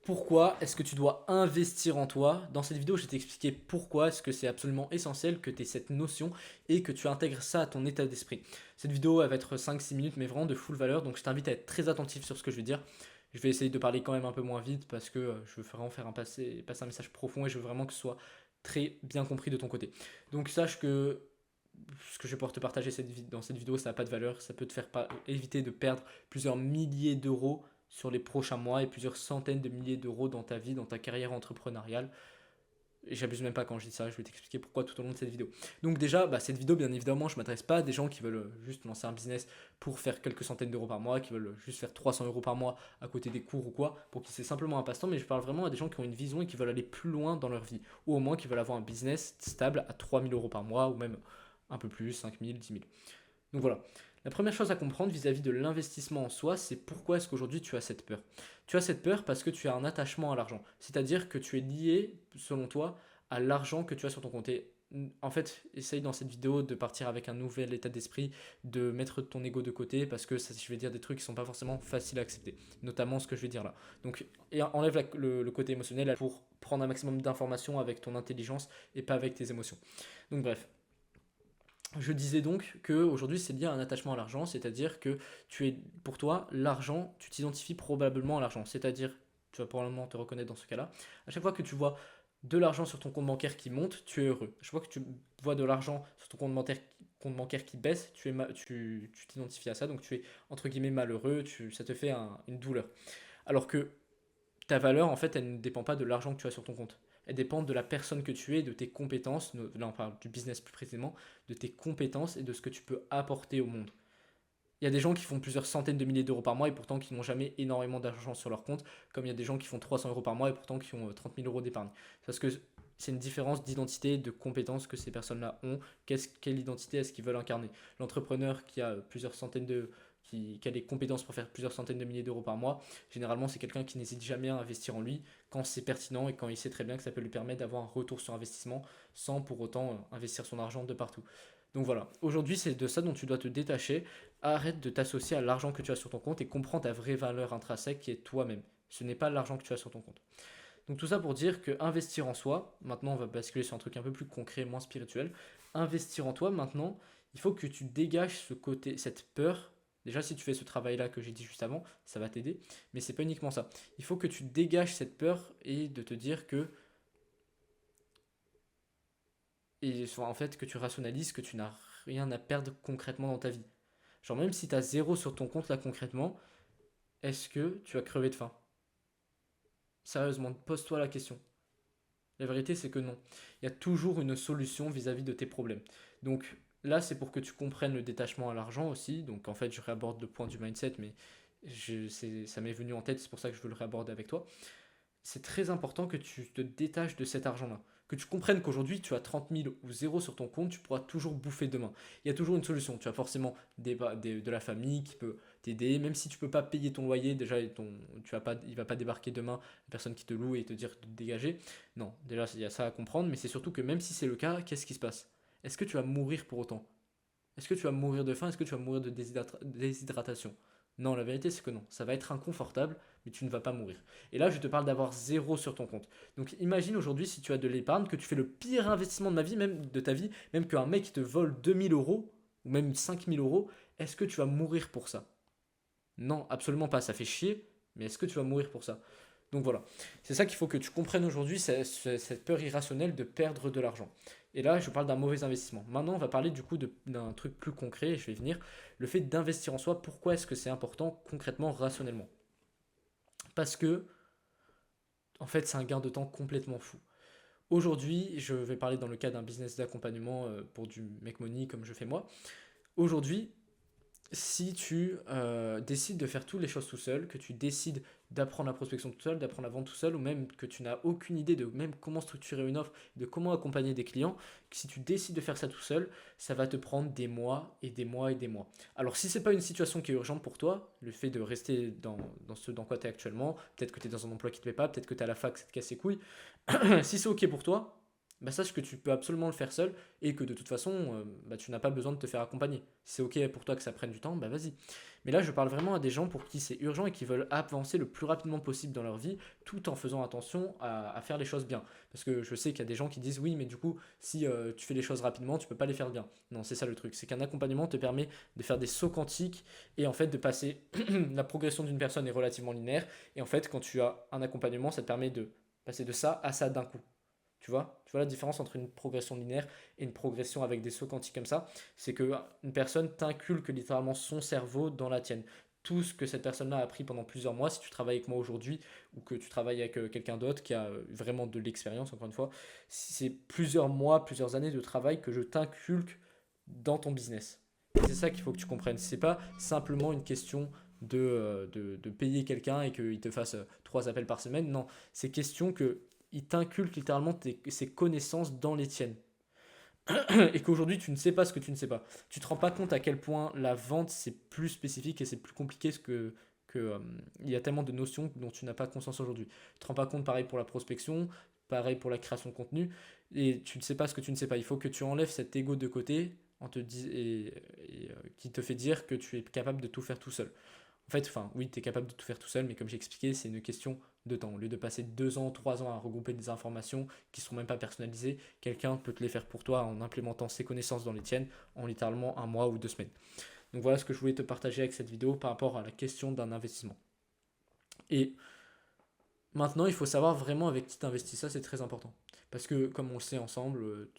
pourquoi est-ce que tu dois investir en toi. Dans cette vidéo, je vais t'expliquer pourquoi est-ce que c'est absolument essentiel que tu aies cette notion et que tu intègres ça à ton état d'esprit. Cette vidéo elle va être 5-6 minutes, mais vraiment de full valeur, donc je t'invite à être très attentif sur ce que je vais dire. Je vais essayer de parler quand même un peu moins vite parce que je veux vraiment faire passer un message profond et je veux vraiment que ce soit très bien compris de ton côté. Donc sache que ce que je vais pouvoir te partager dans cette vidéo, ça n'a pas de valeur. Ça peut te faire éviter de perdre plusieurs milliers d'euros sur les prochains mois et plusieurs centaines de milliers d'euros dans ta vie, dans ta carrière entrepreneuriale. Et j'abuse même pas quand je dis ça, je vais t'expliquer pourquoi tout au long de cette vidéo. Donc déjà, cette vidéo, bien évidemment, je ne m'adresse pas à des gens qui veulent juste lancer un business pour faire quelques centaines d'euros par mois, qui veulent juste faire 300 euros par mois à côté des cours ou quoi, pour qui c'est simplement un passe-temps, mais je parle vraiment à des gens qui ont une vision et qui veulent aller plus loin dans leur vie, ou au moins qui veulent avoir un business stable à 3000 euros par mois, ou même un peu plus, 5000, 10 000. Donc voilà. La première chose à comprendre vis-à-vis de l'investissement en soi, c'est pourquoi est-ce qu'aujourd'hui tu as cette peur. Tu as cette peur parce que tu as un attachement à l'argent. C'est-à-dire que tu es lié, selon toi, à l'argent que tu as sur ton compte. Et en fait, essaye dans cette vidéo de partir avec un nouvel état d'esprit, de mettre ton ego de côté parce que ça, je vais dire des trucs qui ne sont pas forcément faciles à accepter, notamment ce que je vais dire là. Donc, et enlève le côté émotionnel pour prendre un maximum d'informations avec ton intelligence et pas avec tes émotions. Donc bref, je disais donc qu'aujourd'hui c'est lié à un attachement à l'argent, c'est-à-dire que pour toi, l'argent, tu t'identifies probablement à l'argent, c'est-à-dire, tu vas probablement te reconnaître dans ce cas-là, à chaque fois que tu vois de l'argent sur ton compte bancaire qui monte, tu es heureux. À chaque fois que tu vois de l'argent sur ton compte bancaire qui baisse, tu t'identifies à ça, donc tu es entre guillemets malheureux, ça te fait une douleur. Alors que ta valeur, en fait, elle ne dépend pas de l'argent que tu as sur ton compte. Elle dépend de la personne que tu es, de tes compétences, là on parle du business plus précisément, de tes compétences et de ce que tu peux apporter au monde. Il y a des gens qui font plusieurs centaines de milliers d'euros par mois et pourtant qui n'ont jamais énormément d'argent sur leur compte, comme il y a des gens qui font 300 euros par mois et pourtant qui ont 30 000 euros d'épargne. Parce que c'est une différence d'identité, de compétences que ces personnes-là ont. Quelle identité est-ce qu'ils veulent incarner? L'entrepreneur qui a plusieurs centaines de, qui a des compétences pour faire plusieurs centaines de milliers d'euros par mois, généralement c'est quelqu'un qui n'hésite jamais à investir en lui quand c'est pertinent et quand il sait très bien que ça peut lui permettre d'avoir un retour sur investissement sans pour autant investir son argent de partout. Donc voilà, aujourd'hui c'est de ça dont tu dois te détacher. Arrête de t'associer à l'argent que tu as sur ton compte et comprends ta vraie valeur intrinsèque qui est toi-même. Ce n'est pas l'argent que tu as sur ton compte. Donc tout ça pour dire que investir en soi, maintenant on va basculer sur un truc un peu plus concret, moins spirituel. Investir en toi maintenant, il faut que tu dégages ce côté, cette peur. Déjà si tu fais ce travail-là que j'ai dit juste avant, ça va t'aider, mais c'est pas uniquement ça. Il faut que tu dégages cette peur et de te dire que en fait que tu rationalises que tu n'as rien à perdre concrètement dans ta vie. Genre même si tu as zéro sur ton compte là concrètement, est-ce que tu as crevé de faim? Sérieusement, pose-toi la question. La vérité, c'est que non. Il y a toujours une solution vis-à-vis de tes problèmes. Donc là, c'est pour que tu comprennes le détachement à l'argent aussi. Donc en fait, je réaborde le point du mindset, mais ça m'est venu en tête, c'est pour ça que je veux le réaborder avec toi. C'est très important que tu te détaches de cet argent-là. Que tu comprennes qu'aujourd'hui, tu as 30 000 ou zéro sur ton compte, tu pourras toujours bouffer demain. Il y a toujours une solution. Tu as forcément de la famille qui peut t'aider. Même si tu ne peux pas payer ton loyer, déjà, il ne va pas débarquer demain, la personne qui te loue et te dire de te dégager. Non, déjà, il y a ça à comprendre. Mais c'est surtout que même si c'est le cas, qu'est-ce qui se passe? Est-ce que tu vas mourir pour autant? Est-ce que tu vas mourir de faim? Est-ce que tu vas mourir de déshydratation? Non, la vérité c'est que non. Ça va être inconfortable, mais tu ne vas pas mourir. Et là, je te parle d'avoir zéro sur ton compte. Donc imagine aujourd'hui si tu as de l'épargne, que tu fais le pire investissement de ma vie, même de ta vie, même qu'un mec qui te vole 2000 euros, ou même 5000 euros, est-ce que tu vas mourir pour ça? Non, absolument pas. Ça fait chier, mais est-ce que tu vas mourir pour ça? Donc voilà, c'est ça qu'il faut que tu comprennes aujourd'hui, cette peur irrationnelle de perdre de l'argent. Et là, je parle d'un mauvais investissement. Maintenant, on va parler du coup d'un truc plus concret, et je vais venir, le fait d'investir en soi, pourquoi est-ce que c'est important concrètement, rationnellement? Parce que, en fait, c'est un gain de temps complètement fou. Aujourd'hui, je vais parler dans le cas d'un business d'accompagnement pour du make money comme je fais moi. Aujourd'hui, si tu décides de faire toutes les choses tout seul, que tu décides d'apprendre la prospection tout seul, d'apprendre la vente tout seul, ou même que tu n'as aucune idée de même comment structurer une offre, de comment accompagner des clients, si tu décides de faire ça tout seul, ça va te prendre des mois et des mois et des mois. Alors si c'est pas une situation qui est urgente pour toi, le fait de rester dans ce dans quoi tu es actuellement, peut-être que tu es dans un emploi qui te plaît pas, peut-être que tu es à la fac, ça te casse les couilles, si c'est ok pour toi, bah sache que tu peux absolument le faire seul et que de toute façon, bah, tu n'as pas besoin de te faire accompagner. Si c'est ok pour toi que ça prenne du temps, bah vas-y. Mais là, je parle vraiment à des gens pour qui c'est urgent et qui veulent avancer le plus rapidement possible dans leur vie tout en faisant attention à faire les choses bien. Parce que je sais qu'il y a des gens qui disent oui, mais du coup, si tu fais les choses rapidement, tu peux pas les faire bien. Non, c'est ça le truc. C'est qu'un accompagnement te permet de faire des sauts quantiques et en fait de passer. La progression d'une personne est relativement linéaire. Et en fait, quand tu as un accompagnement, ça te permet de passer de ça à ça d'un coup. Tu vois la différence entre une progression linéaire et une progression avec des sauts quantiques comme ça, c'est que une personne t'inculque littéralement son cerveau dans la tienne. Tout ce que cette personne-là a appris pendant plusieurs mois, si tu travailles avec moi aujourd'hui ou que tu travailles avec quelqu'un d'autre qui a vraiment de l'expérience, encore une fois, c'est plusieurs mois, plusieurs années de travail que je t'inculque dans ton business. Et c'est ça qu'il faut que tu comprennes. C'est pas simplement une question de payer quelqu'un et qu'il te fasse 3 appels par semaine. Non, c'est question que il t'inculque littéralement ses connaissances dans les tiennes. Et qu'aujourd'hui, tu ne sais pas ce que tu ne sais pas. Tu te rends pas compte à quel point la vente, c'est plus spécifique et c'est plus compliqué il y a tellement de notions dont tu n'as pas conscience aujourd'hui. Tu te rends pas compte, pareil pour la prospection, pareil pour la création de contenu, et tu ne sais pas ce que tu ne sais pas. Il faut que tu enlèves cet ego de côté qui te fait dire que tu es capable de tout faire tout seul. En fait, enfin, oui, tu es capable de tout faire tout seul, mais comme j'ai expliqué, c'est une question de temps. Au lieu de passer 2 ans, 3 ans à regrouper des informations qui ne sont même pas personnalisées, quelqu'un peut te les faire pour toi en implémentant ses connaissances dans les tiennes en littéralement 1 mois ou 2 semaines. Donc voilà ce que je voulais te partager avec cette vidéo par rapport à la question d'un investissement. Et maintenant, il faut savoir vraiment avec qui tu investis. Ça, c'est très important. Parce que, comme on le sait ensemble,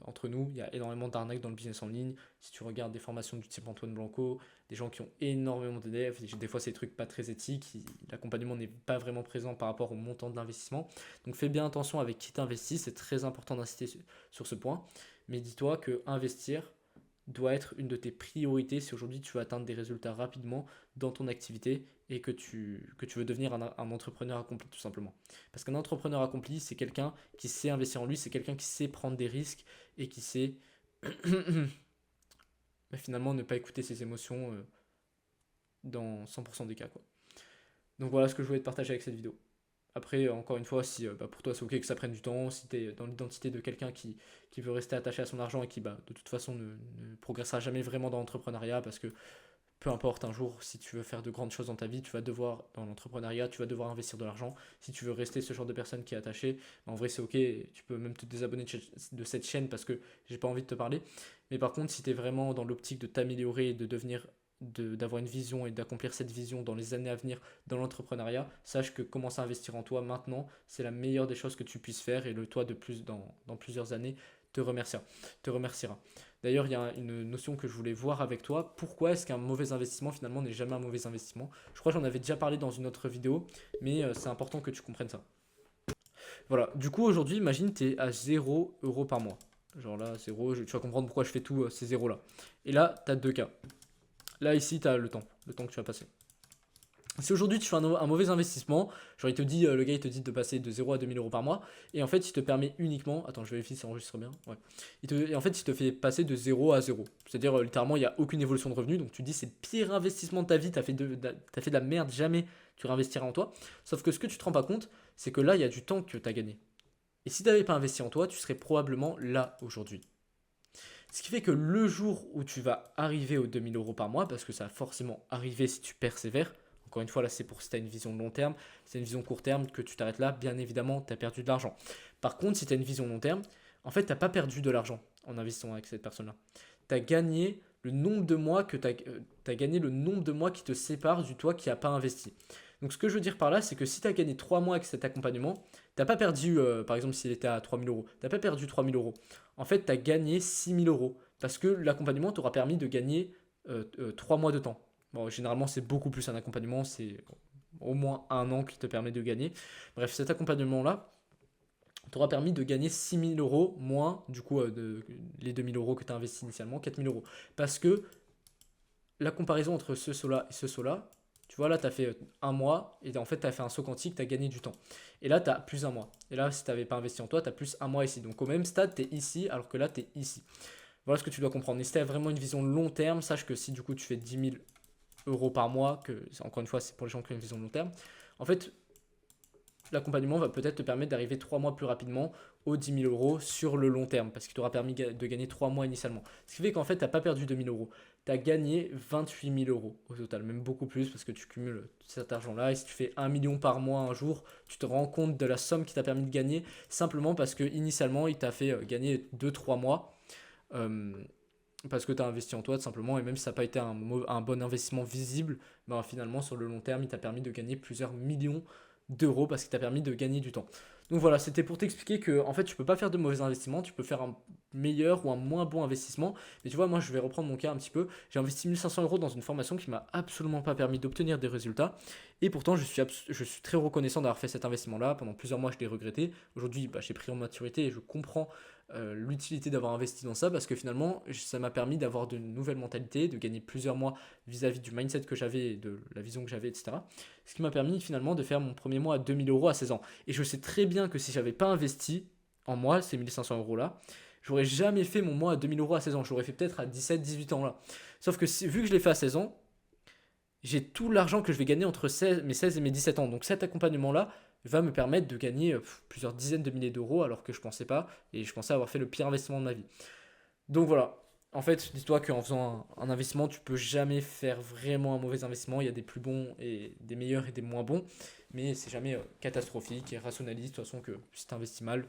entre nous, il y a énormément d'arnaques dans le business en ligne. Si tu regardes des formations du type Antoine Blanco, des gens qui ont énormément d'élèves, des fois c'est des trucs pas très éthiques, l'accompagnement n'est pas vraiment présent par rapport au montant de l'investissement. Donc fais bien attention avec qui tu investis, c'est très important d'insister sur ce point. Mais dis-toi que investir doit être une de tes priorités si aujourd'hui tu veux atteindre des résultats rapidement dans ton activité et que tu veux devenir un entrepreneur accompli tout simplement. Parce qu'un entrepreneur accompli, c'est quelqu'un qui sait investir en lui, c'est quelqu'un qui sait prendre des risques et qui sait finalement ne pas écouter ses émotions dans 100% des cas, quoi. Donc voilà ce que je voulais te partager avec cette vidéo. Après, encore une fois, si pour toi c'est ok que ça prenne du temps, si tu es dans l'identité de quelqu'un qui veut rester attaché à son argent et qui de toute façon ne progressera jamais vraiment dans l'entrepreneuriat parce que peu importe, un jour, si tu veux faire de grandes choses dans ta vie, tu vas devoir, dans l'entrepreneuriat, tu vas devoir investir de l'argent. Si tu veux rester ce genre de personne qui est attachée, en vrai, c'est ok. Tu peux même te désabonner de cette chaîne parce que j'ai pas envie de te parler. Mais par contre, si tu es vraiment dans l'optique de t'améliorer et de devenir, d'avoir une vision et d'accomplir cette vision dans les années à venir dans l'entrepreneuriat, sache que commencer à investir en toi maintenant, c'est la meilleure des choses que tu puisses faire et le toi de plus dans plusieurs années te remerciera. D'ailleurs, il y a une notion que je voulais voir avec toi. Pourquoi est-ce qu'un mauvais investissement finalement n'est jamais un mauvais investissement? Je crois que j'en avais déjà parlé dans une autre vidéo, mais c'est important que tu comprennes ça. Voilà, du coup aujourd'hui, imagine tu es à 0 € par mois. Genre là, 0, tu vas comprendre pourquoi je fais tous ces zéros là. Et là, tu as 2 cas. Là, ici, tu as le temps que tu vas passer. Si aujourd'hui tu fais un mauvais investissement, genre le gars il te dit de passer de 0 à 2000 € par mois, et en fait il te permet uniquement, attends je vérifie si ça enregistre bien, ouais. Et en fait il te fait passer de 0 à 0. C'est-à-dire littéralement il n'y a aucune évolution de revenu, donc tu dis c'est le pire investissement de ta vie, t'as fait de la merde, jamais tu réinvestiras en toi. Sauf que ce que tu te rends pas compte, c'est que là il y a du temps que tu as gagné. Et si tu n'avais pas investi en toi, tu serais probablement là aujourd'hui. Ce qui fait que le jour où tu vas arriver aux 2000 € par mois, parce que ça va forcément arriver si tu persévères, encore une fois, là, c'est pour si tu as une vision long terme. Si tu as une vision court terme, que tu t'arrêtes là, bien évidemment, tu as perdu de l'argent. Par contre, si tu as une vision long terme, en fait, tu n'as pas perdu de l'argent en investissant avec cette personne-là. Tu as gagné le nombre de mois gagné le nombre de mois qui te séparent du toi qui n'a pas investi. Donc, ce que je veux dire par là, c'est que si tu as gagné 3 mois avec cet accompagnement, tu n'as pas perdu, par exemple, s'il était à 3000 €, tu n'as pas perdu 3000 €. En fait, tu as gagné 6000 € parce que l'accompagnement t'aura permis de gagner 3 mois de temps. Bon, généralement, c'est beaucoup plus un accompagnement, c'est au moins 1 an qui te permet de gagner. Bref, cet accompagnement-là t'aura permis de gagner 6000 € moins, du coup, les 2000 € que tu as investi initialement, 4000 €. Parce que la comparaison entre ce saut-là et ce saut-là, tu vois, là, tu as fait 1 mois et en fait, tu as fait un saut quantique, tu as gagné du temps. Et là, tu as plus 1 mois. Et là, si tu n'avais pas investi en toi, tu as plus 1 mois ici. Donc, au même stade, tu es ici, alors que là, tu es ici. Voilà ce que tu dois comprendre. Et si tu as vraiment une vision long terme, sache que si du coup tu fais 10 000 € par mois, encore une fois c'est pour les gens qui ont une vision long terme, en fait l'accompagnement va peut-être te permettre d'arriver 3 mois plus rapidement aux 10 000 euros sur le long terme, parce qu'il t'aura permis de gagner 3 mois initialement. Ce qui fait qu'en fait, tu n'as pas perdu 2 000 euros. Tu as gagné 28 000 euros au total, même beaucoup plus, parce que tu cumules cet argent-là. Et si tu fais 1 million par mois un jour, tu te rends compte de la somme qui t'a permis de gagner, simplement parce que initialement, il t'a fait gagner 2-3 mois. Euh, Parce que tu as investi en toi tout simplement, et même si ça n'a pas été un bon investissement visible, ben, finalement sur le long terme il t'a permis de gagner plusieurs millions d'euros parce qu'il t'a permis de gagner du temps. Donc voilà, c'était pour t'expliquer que en fait tu peux pas faire de mauvais investissements, tu peux faire un meilleur ou un moins bon investissement. Mais tu vois, moi je vais reprendre mon cas un petit peu. J'ai investi 1500 euros dans une formation qui m'a absolument pas permis d'obtenir des résultats. Et pourtant je suis très reconnaissant d'avoir fait cet investissement-là. Pendant plusieurs mois je l'ai regretté. Aujourd'hui bah, j'ai pris en maturité et je comprends l'utilité d'avoir investi dans ça parce que finalement ça m'a permis d'avoir de nouvelles mentalités, de gagner plusieurs mois vis-à-vis du mindset que j'avais, de la vision que j'avais, etc. Ce qui m'a permis finalement de faire mon premier mois à 2000 euros à 16 ans. Et je sais très bien que si j'avais pas investi en moi ces 1500 euros là, j'aurais jamais fait mon mois à 2000 euros à 16 ans. J'aurais fait peut-être à 17-18 ans là. Sauf que vu que je l'ai fait à 16 ans, j'ai tout l'argent que je vais gagner entre mes 16 et mes 17 ans. Donc cet accompagnement-là va me permettre de gagner plusieurs dizaines de milliers d'euros alors que je pensais pas. Et je pensais avoir fait le pire investissement de ma vie. Donc voilà. En fait, dis-toi qu'en faisant un investissement, tu peux jamais faire vraiment un mauvais investissement. Il y a des plus bons et des meilleurs et des moins bons. Mais c'est jamais catastrophique et rationaliste. De toute façon, que si tu investis mal,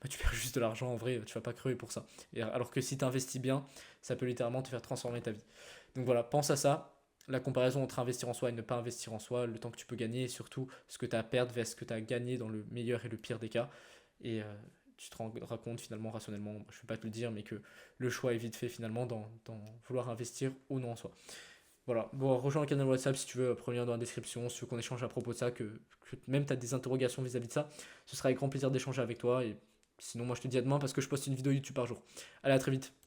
bah, tu perds juste de l'argent. En vrai, tu vas pas crever pour ça. Et alors que si tu investis bien, ça peut littéralement te faire transformer ta vie. Donc voilà, pense à ça. La comparaison entre investir en soi et ne pas investir en soi, le temps que tu peux gagner et surtout ce que tu as à perdre vers ce que tu as gagné dans le meilleur et le pire des cas. Et tu te rendras compte finalement rationnellement, je ne vais pas te le dire, mais que le choix est vite fait finalement dans vouloir investir ou non en soi. Voilà, bon, rejoins le canal WhatsApp si tu veux, premier lien dans la description, si tu veux qu'on échange à propos de ça, que même tu as des interrogations vis-à-vis de ça, ce sera avec grand plaisir d'échanger avec toi. Et sinon, moi je te dis à demain parce que je poste une vidéo YouTube par jour. Allez, à très vite.